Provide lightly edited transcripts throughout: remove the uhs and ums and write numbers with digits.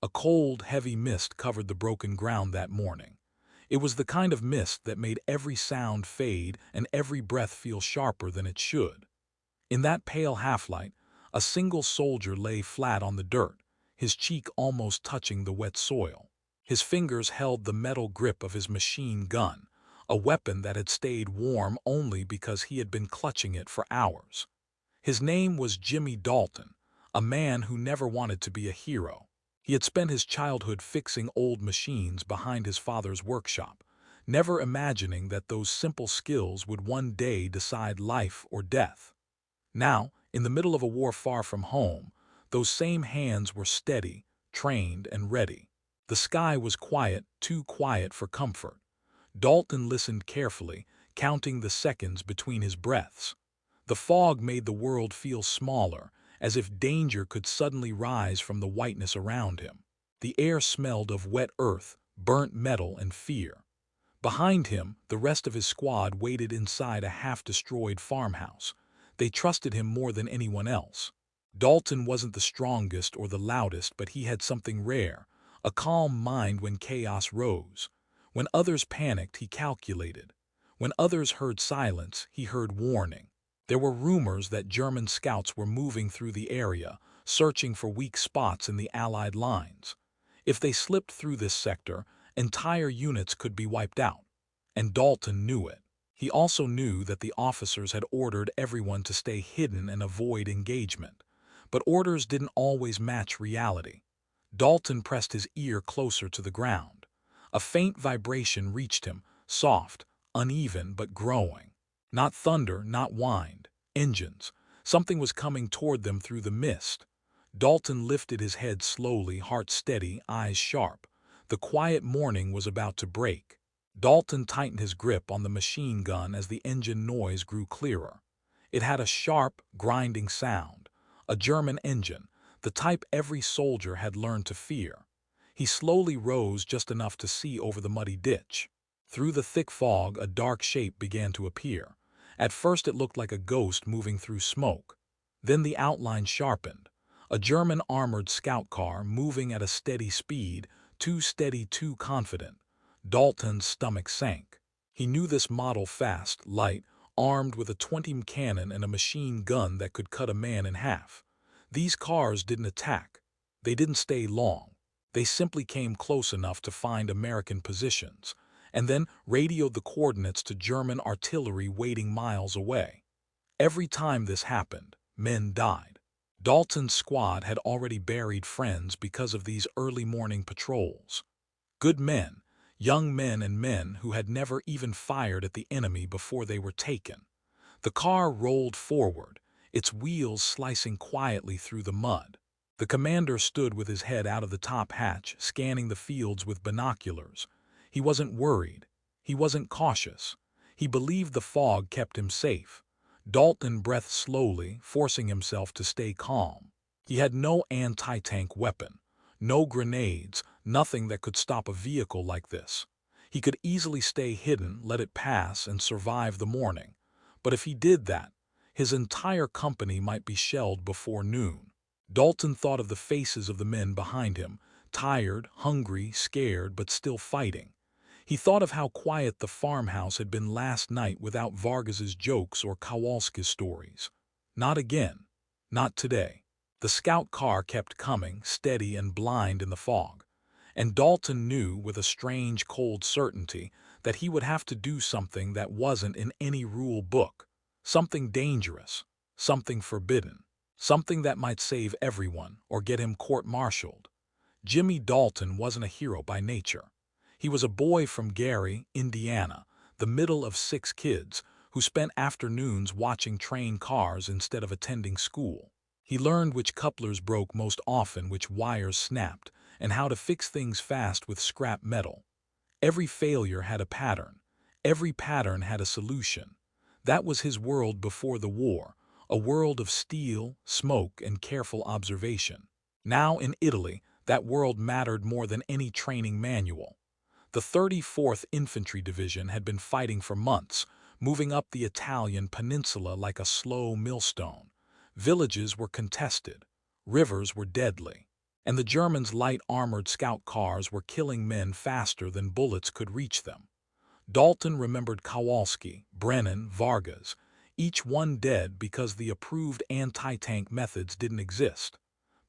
A cold, heavy mist covered the broken ground that morning. It was the kind of mist that made every sound fade and every breath feel sharper than it should. In that pale half-light, a single soldier lay flat on the dirt, his cheek almost touching the wet soil. His fingers held the metal grip of his machine gun, a weapon that had stayed warm only because he had been clutching it for hours. His name was Jimmy Dalton, a man who never wanted to be a hero. He had spent his childhood fixing old machines behind his father's workshop, never imagining that those simple skills would one day decide life or death. Now, in the middle of a war far from home, those same hands were steady, trained, and ready. The sky was quiet, too quiet for comfort. Dalton listened carefully, counting the seconds between his breaths. The fog made the world feel smaller, as if danger could suddenly rise from the whiteness around him. The air smelled of wet earth, burnt metal, and fear. Behind him, the rest of his squad waited inside a half-destroyed farmhouse. They trusted him more than anyone else. Dalton wasn't the strongest or the loudest, but he had something rare, a calm mind when chaos rose. When others panicked, he calculated. When others heard silence, he heard warning. There were rumors that German scouts were moving through the area, searching for weak spots in the Allied lines. If they slipped through this sector, entire units could be wiped out. And Dalton knew it. He also knew that the officers had ordered everyone to stay hidden and avoid engagement. But orders didn't always match reality. Dalton pressed his ear closer to the ground. A faint vibration reached him, soft, uneven, but growing. Not thunder, not wind. Engines. Something was coming toward them through the mist. Dalton lifted his head slowly, heart steady, eyes sharp. The quiet morning was about to break. Dalton tightened his grip on the machine gun as the engine noise grew clearer. It had a sharp, grinding sound. A German engine, the type every soldier had learned to fear. He slowly rose just enough to see over the muddy ditch. Through the thick fog, a dark shape began to appear. At first it looked like a ghost moving through smoke. Then the outline sharpened. A German armored scout car moving at a steady speed, too steady, too confident. Dalton's stomach sank. He knew this model: fast, light, armed with a 20 cannon and a machine gun that could cut a man in half. These cars didn't attack. They didn't stay long. They simply came close enough to find American positions, and then radioed the coordinates to German artillery waiting miles away. Every time this happened, men died. Dalton's squad had already buried friends because of these early morning patrols. Good men, young men, and men who had never even fired at the enemy before they were taken. The car rolled forward, its wheels slicing quietly through the mud. The commander stood with his head out of the top hatch, scanning the fields with binoculars. He wasn't worried. He wasn't cautious. He believed the fog kept him safe. Dalton breathed slowly, forcing himself to stay calm. He had no anti-tank weapon, no grenades, nothing that could stop a vehicle like this. He could easily stay hidden, let it pass, and survive the morning. But if he did that, his entire company might be shelled before noon. Dalton thought of the faces of the men behind him, tired, hungry, scared, but still fighting. He thought of how quiet the farmhouse had been last night without Vargas's jokes or Kowalski's stories. Not again. Not today. The scout car kept coming, steady and blind in the fog. And Dalton knew with a strange, cold certainty that he would have to do something that wasn't in any rule book. Something dangerous. Something forbidden. Something that might save everyone or get him court-martialed. Jimmy Dalton wasn't a hero by nature. He was a boy from Gary, Indiana, the middle of 6 kids, who spent afternoons watching train cars instead of attending school. He learned which couplers broke most often, which wires snapped, and how to fix things fast with scrap metal. Every failure had a pattern. Every pattern had a solution. That was his world before the war, a world of steel, smoke, and careful observation. Now in Italy, that world mattered more than any training manual. The 34th Infantry Division had been fighting for months, moving up the Italian peninsula like a slow millstone. Villages were contested. Rivers were deadly. and the Germans' light armored scout cars were killing men faster than bullets could reach them. Dalton remembered Kowalski, Brennan, Vargas, each one dead because the approved anti-tank methods didn't exist.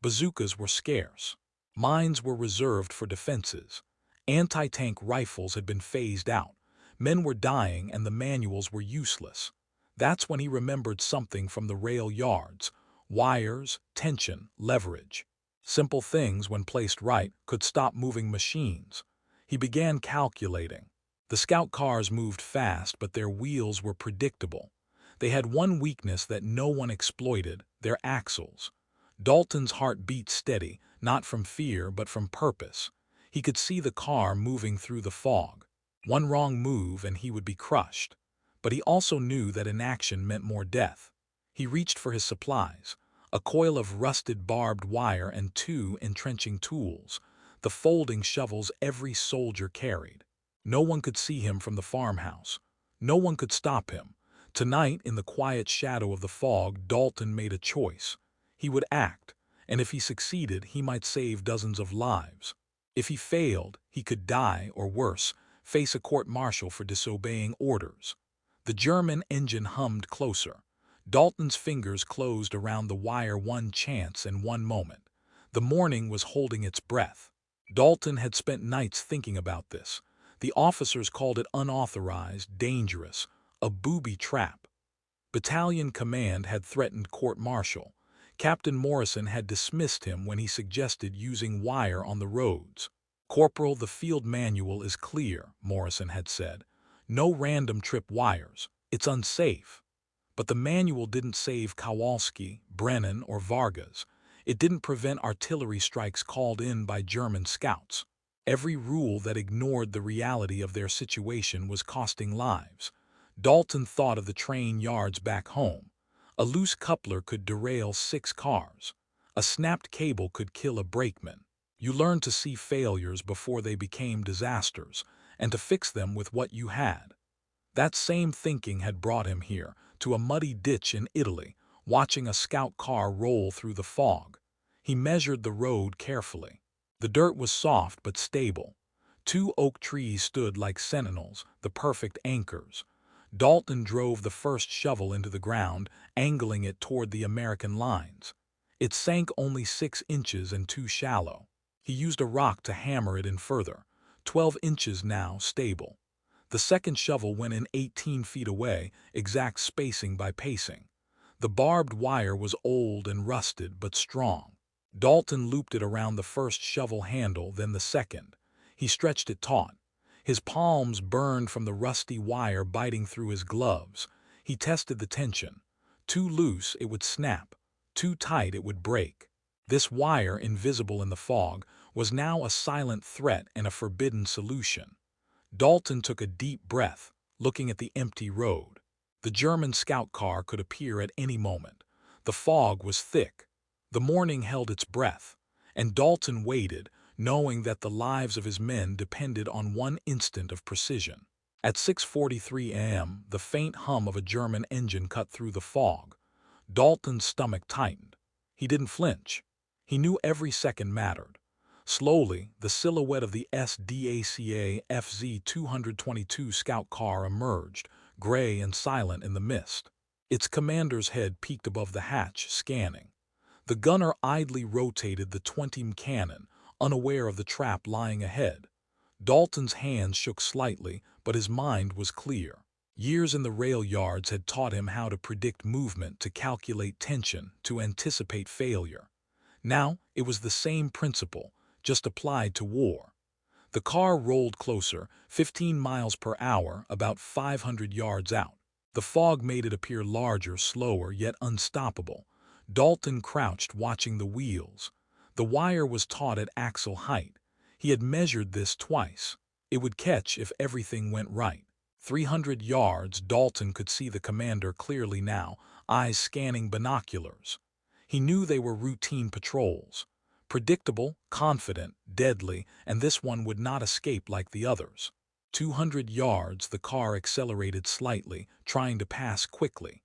Bazookas were scarce. Mines were reserved for defenses. Anti-tank rifles had been phased out. Men were dying and the manuals were useless. That's when he remembered something from the rail yards: wires, tension, leverage. Simple things, when placed right, could stop moving machines. He began calculating. The scout cars moved fast, but their wheels were predictable. They had one weakness that no one exploited: their axles. Dalton's heart beat steady, not from fear but from purpose. He could see the car moving through the fog. One wrong move and he would be crushed. But he also knew that inaction meant more death. He reached for his supplies: a coil of rusted barbed wire and 2 entrenching tools, the folding shovels every soldier carried. No one could see him from the farmhouse. No one could stop him. Tonight, in the quiet shadow of the fog, Dalton made a choice. He would act, and if he succeeded, he might save dozens of lives. If he failed, he could die, or worse, face a court-martial for disobeying orders. The German engine hummed closer. Dalton's fingers closed around the wire. One chance and one moment. The morning was holding its breath. Dalton had spent nights thinking about this. The officers called it unauthorized, dangerous, a booby trap. Battalion command had threatened court-martial. Captain Morrison had dismissed him when he suggested using wire on the roads. "Corporal, the field manual is clear," Morrison had said. "No random trip wires. It's unsafe." But the manual didn't save Kowalski, Brennan, or Vargas. It didn't prevent artillery strikes called in by German scouts. Every rule that ignored the reality of their situation was costing lives. Dalton thought of the train yards back home. A loose coupler could derail 6 cars. A snapped cable could kill a brakeman. You learned to see failures before they became disasters, and to fix them with what you had. That same thinking had brought him here, to a muddy ditch in Italy, watching a scout car roll through the fog. He measured the road carefully. The dirt was soft but stable. 2 oak trees stood like sentinels, the perfect anchors. Dalton drove the first shovel into the ground, angling it toward the American lines. It sank only 6 inches and too shallow. He used a rock to hammer it in further. 12 inches now, stable. The second shovel went in 18 feet away, exact spacing by pacing. The barbed wire was old and rusted but strong. Dalton looped it around the first shovel handle, then the second. He stretched it taut. His palms burned from the rusty wire biting through his gloves. He tested the tension. Too loose, it would snap. Too tight, it would break. This wire, invisible in the fog, was now a silent threat and a forbidden solution. Dalton took a deep breath, looking at the empty road. The German scout car could appear at any moment. The fog was thick. The morning held its breath, and Dalton waited, knowing that the lives of his men depended on one instant of precision. At 6:43 a.m., the faint hum of a German engine cut through the fog. Dalton's stomach tightened. He didn't flinch. He knew every second mattered. Slowly, the silhouette of the SDACA FZ-222 scout car emerged, gray and silent in the mist. Its commander's head peeked above the hatch, scanning. The gunner idly rotated the 20 cannon, unaware of the trap lying ahead. Dalton's hands shook slightly, but his mind was clear. Years in the rail yards had taught him how to predict movement, to calculate tension, to anticipate failure. Now, it was the same principle, just applied to war. The car rolled closer, 15 miles per hour, about 500 yards out. The fog made it appear larger, slower, yet unstoppable. Dalton crouched, watching the wheels. The wire was taut at axle height. He had measured this twice. It would catch if everything went right. 300 yards, Dalton could see the commander clearly now, eyes scanning binoculars. He knew they were routine patrols. Predictable, confident, deadly, and this one would not escape like the others. 200 yards, the car accelerated slightly, trying to pass quickly.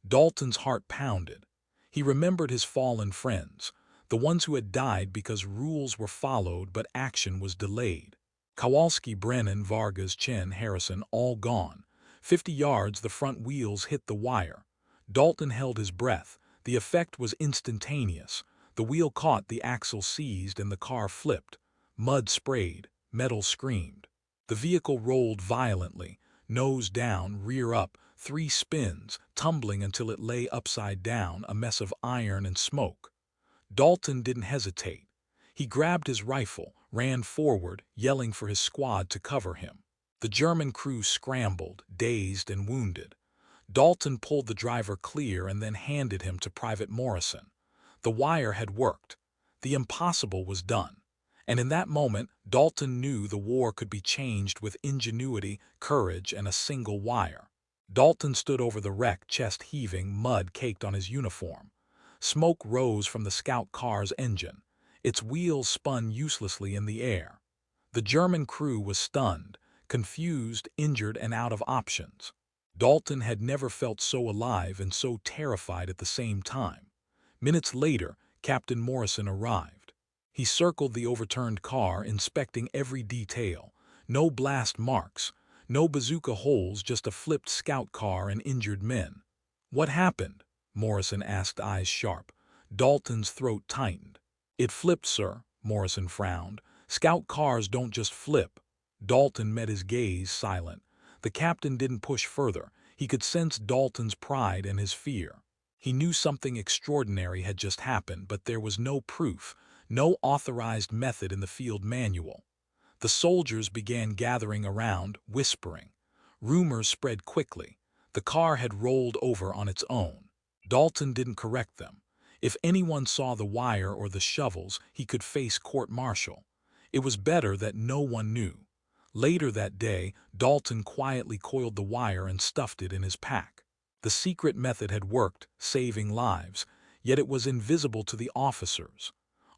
Dalton's heart pounded. He remembered his fallen friends, the ones who had died because rules were followed but action was delayed. Kowalski, Brennan, Vargas, Chen, Harrison, all gone. 50 yards, the front wheels hit the wire. Dalton held his breath. The effect was instantaneous. The wheel caught, the axle seized, and the car flipped. Mud sprayed. Metal screamed. The vehicle rolled violently, nose down, rear up, 3 spins, tumbling until it lay upside down, a mess of iron and smoke. Dalton didn't hesitate. He grabbed his rifle, ran forward, yelling for his squad to cover him. The German crew scrambled, dazed and wounded. Dalton pulled the driver clear and then handed him to Private Morrison. The wire had worked. The impossible was done. And in that moment, Dalton knew the war could be changed with ingenuity, courage, and a single wire. Dalton stood over the wreck, chest heaving, mud caked on his uniform. Smoke rose from the scout car's engine. Its wheels spun uselessly in the air. The German crew was stunned, confused, injured, and out of options. Dalton had never felt so alive and so terrified at the same time. Minutes later, Captain Morrison arrived. He circled the overturned car, inspecting every detail. No blast marks, no bazooka holes, just a flipped scout car and injured men. "What happened?" Morrison asked, eyes sharp. Dalton's throat tightened. "It flipped, sir," Morrison frowned. "Scout cars don't just flip." Dalton met his gaze, silent. The captain didn't push further. He could sense Dalton's pride and his fear. He knew something extraordinary had just happened, but there was no proof, no authorized method in the field manual. The soldiers began gathering around, whispering. Rumors spread quickly. The car had rolled over on its own. Dalton didn't correct them. If anyone saw the wire or the shovels, he could face court-martial. It was better that no one knew. Later that day, Dalton quietly coiled the wire and stuffed it in his pack. The secret method had worked, saving lives, yet it was invisible to the officers.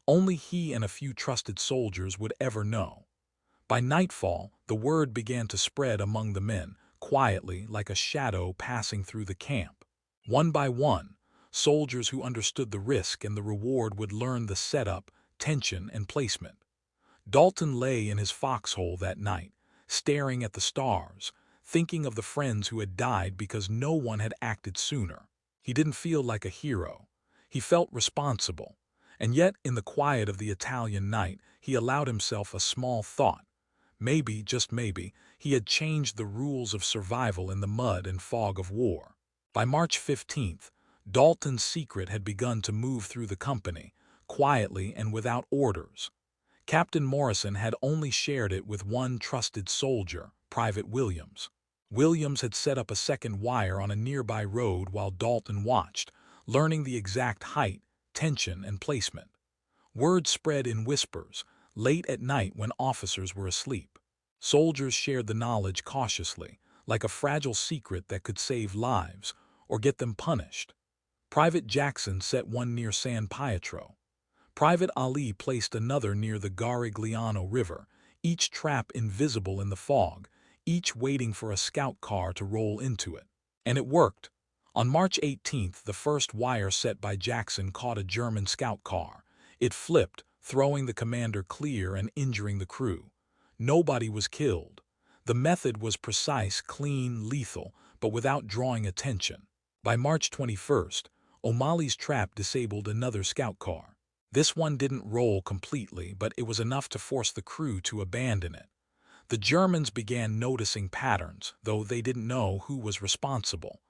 Only he and a few trusted soldiers would ever know. By nightfall, the word began to spread among the men, quietly, like a shadow passing through the camp. One by one, soldiers who understood the risk and the reward would learn the setup, tension, and placement. Dalton lay in his foxhole that night, staring at the stars, thinking of the friends who had died because no one had acted sooner. He didn't feel like a hero. He felt responsible. And yet, in the quiet of the Italian night, he allowed himself a small thought. Maybe, just maybe, he had changed the rules of survival in the mud and fog of war. By March 15th, Dalton's secret had begun to move through the company, quietly and without orders. Captain Morrison had only shared it with one trusted soldier, Private Williams. Williams had set up a second wire on a nearby road while Dalton watched, learning the exact height, tension, and placement. Word spread in whispers, late at night when officers were asleep. Soldiers shared the knowledge cautiously, like a fragile secret that could save lives or get them punished. Private Jackson set one near San Pietro. Private Ali placed another near the Garigliano River, each trap invisible in the fog, each waiting for a scout car to roll into it. And it worked. On March 18th, the first wire set by Jackson caught a German scout car. It flipped, throwing the commander clear and injuring the crew. Nobody was killed. The method was precise, clean, lethal, but without drawing attention. By March 21st, O'Malley's trap disabled another scout car. This one didn't roll completely, but it was enough to force the crew to abandon it. The Germans began noticing patterns, though they didn't know who was responsible.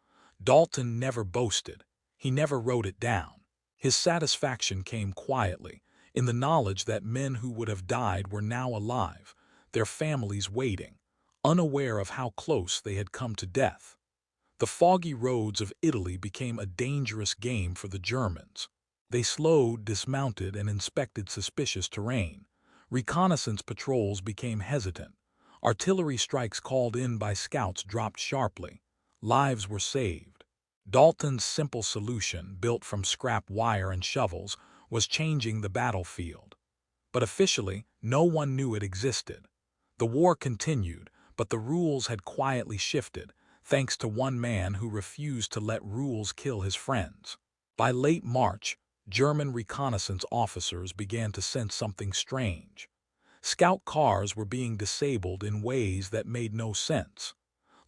Dalton never boasted. He never wrote it down. His satisfaction came quietly, in the knowledge that men who would have died were now alive, their families waiting, unaware of how close they had come to death. The foggy roads of Italy became a dangerous game for the Germans. They slowed, dismounted, and inspected suspicious terrain. Reconnaissance patrols became hesitant. Artillery strikes called in by scouts dropped sharply. Lives were saved. Dalton's simple solution, built from scrap wire and shovels, was changing the battlefield. But officially, no one knew it existed. The war continued, but the rules had quietly shifted, thanks to one man who refused to let rules kill his friends. By late March, German reconnaissance officers began to sense something strange. Scout cars were being disabled in ways that made no sense.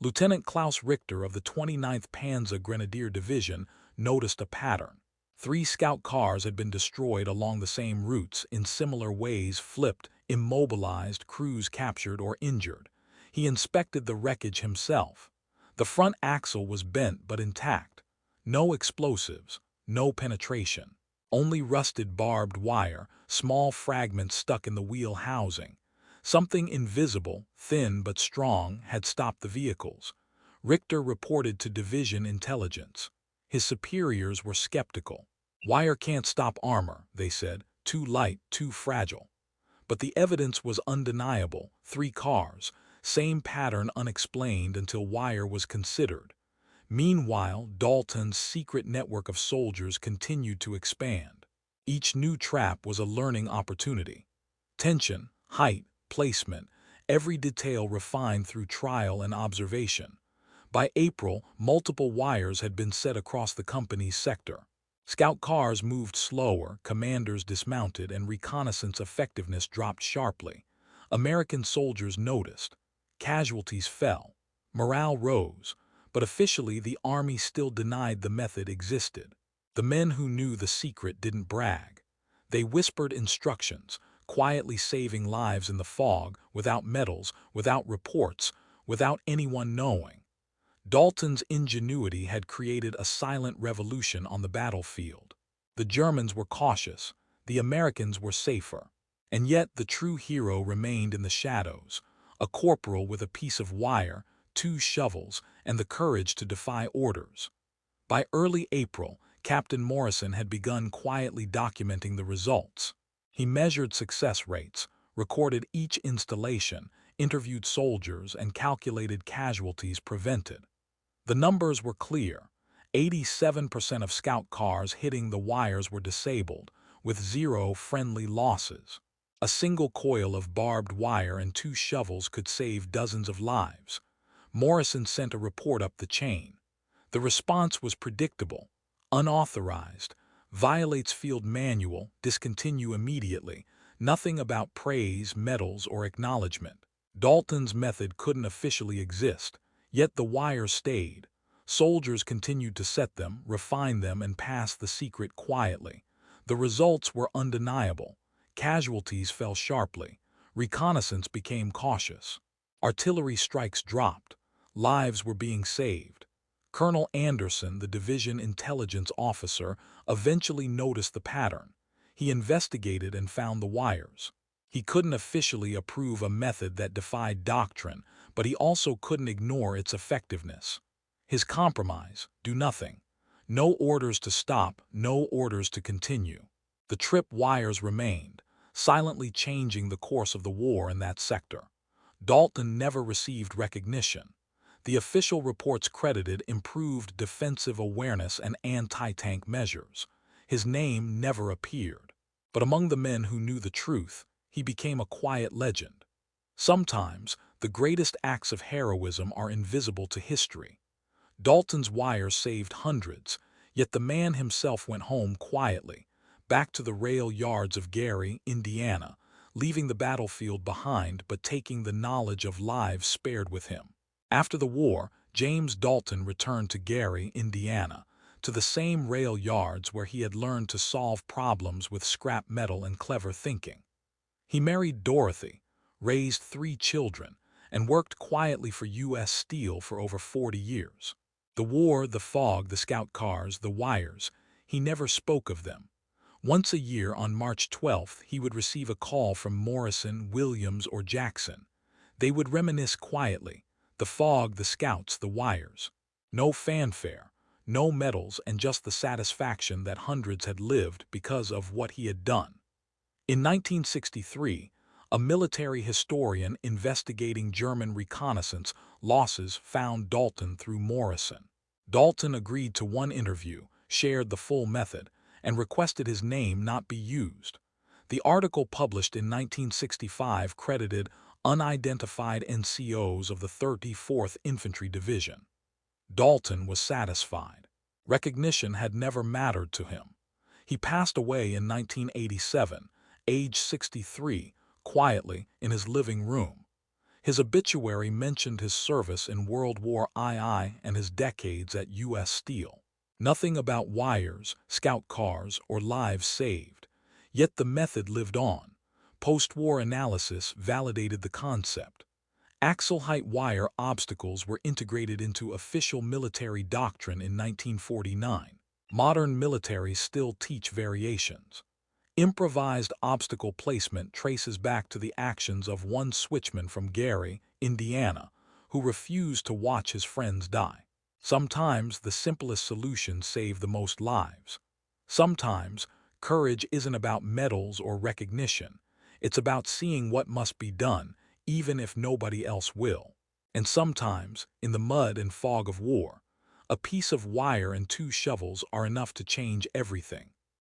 Lieutenant Klaus Richter of the 29th Panzer Grenadier Division noticed a pattern. 3 scout cars had been destroyed along the same routes in similar ways: flipped, immobilized, crews captured or injured. He inspected the wreckage himself. The front axle was bent but intact. No explosives, no penetration. Only rusted barbed wire, small fragments stuck in the wheel housing. Something invisible, thin but strong, had stopped the vehicles. Richter reported to division intelligence. His superiors were skeptical. "Wire can't stop armor," they said. "Too light, too fragile." But the evidence was undeniable. 3 cars, same pattern, unexplained until wire was considered. Meanwhile, Dalton's secret network of soldiers continued to expand. Each new trap was a learning opportunity. Tension, height, placement, every detail refined through trial and observation. By April, multiple wires had been set across the company's sector. Scout cars moved slower, commanders dismounted, and reconnaissance effectiveness dropped sharply. American soldiers noticed. Casualties fell. Morale rose. But officially, the Army still denied the method existed. The men who knew the secret didn't brag. They whispered instructions, quietly saving lives in the fog, without medals, without reports, without anyone knowing. Dalton's ingenuity had created a silent revolution on the battlefield. The Germans were cautious, the Americans were safer. And yet the true hero remained in the shadows, a corporal with a piece of wire, 2 shovels, and the courage to defy orders. By early April, Captain Morrison had begun quietly documenting the results. He measured success rates, recorded each installation, interviewed soldiers, and calculated casualties prevented. The numbers were clear. 87% of scout cars hitting the wires were disabled, with 0 friendly losses. A single coil of barbed wire and 2 shovels could save dozens of lives. Morrison sent a report up the chain. The response was predictable. Unauthorized. Violates field manual. Discontinue immediately. Nothing about praise, medals, or acknowledgement. Dalton's method couldn't officially exist, yet the wires stayed. Soldiers continued to set them, refine them, and pass the secret quietly. The results were undeniable. Casualties fell sharply. Reconnaissance became cautious. Artillery strikes dropped. Lives were being saved. Colonel Anderson, the division intelligence officer, eventually noticed the pattern. He investigated and found the wires. He couldn't officially approve a method that defied doctrine, but he also couldn't ignore its effectiveness. His compromise: do nothing. No orders to stop, no orders to continue. The trip wires remained, silently changing the course of the war in that sector. Dalton never received recognition. The official reports credited improved defensive awareness and anti-tank measures. His name never appeared. But among the men who knew the truth, he became a quiet legend. Sometimes, the greatest acts of heroism are invisible to history. Dalton's wires saved hundreds, yet the man himself went home quietly, back to the rail yards of Gary, Indiana, leaving the battlefield behind but taking the knowledge of lives spared with him. After the war, James Dalton returned to Gary, Indiana, to the same rail yards where he had learned to solve problems with scrap metal and clever thinking. He married Dorothy, raised 3 children, and worked quietly for U.S. Steel for over 40 years. The war, the fog, the scout cars, the wires, he never spoke of them. Once a year on March 12th, he would receive a call from Morrison, Williams, or Jackson. They would reminisce quietly. The fog, the scouts, the wires. No fanfare, no medals, and just the satisfaction that hundreds had lived because of what he had done. In 1963, a military historian investigating German reconnaissance losses found Dalton through Morrison. Dalton agreed to one interview, shared the full method, and requested his name not be used. The article published in 1965 credited unidentified NCOs of the 34th Infantry Division. Dalton was satisfied. Recognition had never mattered to him. He passed away in 1987, age 63, quietly in his living room. His obituary mentioned his service in World War II and his decades at U.S. Steel. Nothing about wires, scout cars, or lives saved. Yet the method lived on. Post-war analysis validated the concept. Axle height wire obstacles were integrated into official military doctrine in 1949. Modern militaries still teach variations. Improvised obstacle placement traces back to the actions of one switchman from Gary, Indiana, who refused to watch his friends die. Sometimes the simplest solutions save the most lives. Sometimes courage isn't about medals or recognition. It's about seeing what must be done, even if nobody else will. And sometimes, in the mud and fog of war, a piece of wire and two shovels are enough to change everything.